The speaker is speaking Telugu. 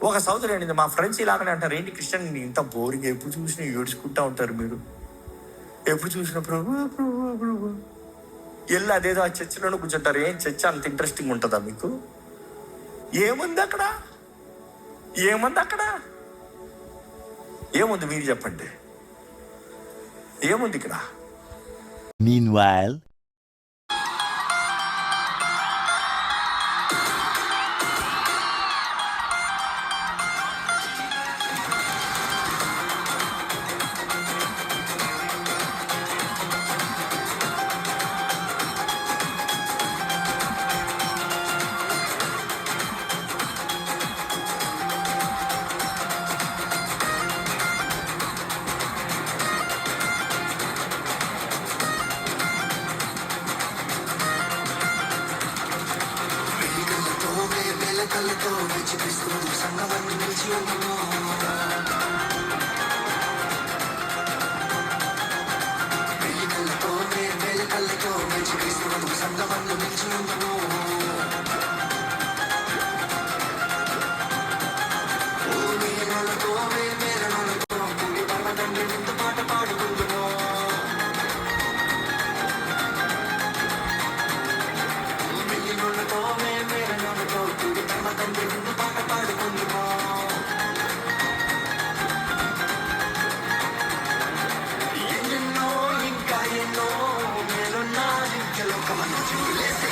ఒక సోదరి అనింది, మా ఫ్రెండ్స్ ఇలాగనే అంటారు, ఏంటి క్రిస్టియన్ ఇంత బోరింగ్, ఎప్పుడు చూసినా ఏడ్చుకుంటూ ఉంటారు మీరు, ఎప్పుడు చూసినా ప్రభు ప్రభు ప్రభు వెళ్ళి అదేదో ఆ చర్చిలోనే కూర్చుంటారు. ఏం చర్చ అంత ఇంట్రెస్టింగ్ ఉంటుందా మీకు? ఏముంది అక్కడ? ఏముంది అక్కడ? ఏముంది మీరు చెప్పండి, ఏముంది ఇక్కడ? Meanwhile, కళ్ళతో విచిపిస్తూ సంగమని నిలిచి ఉన్నాను. వెయ్యి కళ్ళతో వేల కళ్ళతో విచిపిస్తూ సంగమని నిలిచి ఉన్నాను. ఓ నీళ్ళతో మేలతో పులి పర్వతండి వింత పాట పాడుకుంటున్నాను. ఎన్నెన్నో ఇంకా ఎన్నో నేనున్నా నిత్యలోకమన్న చిందులేసే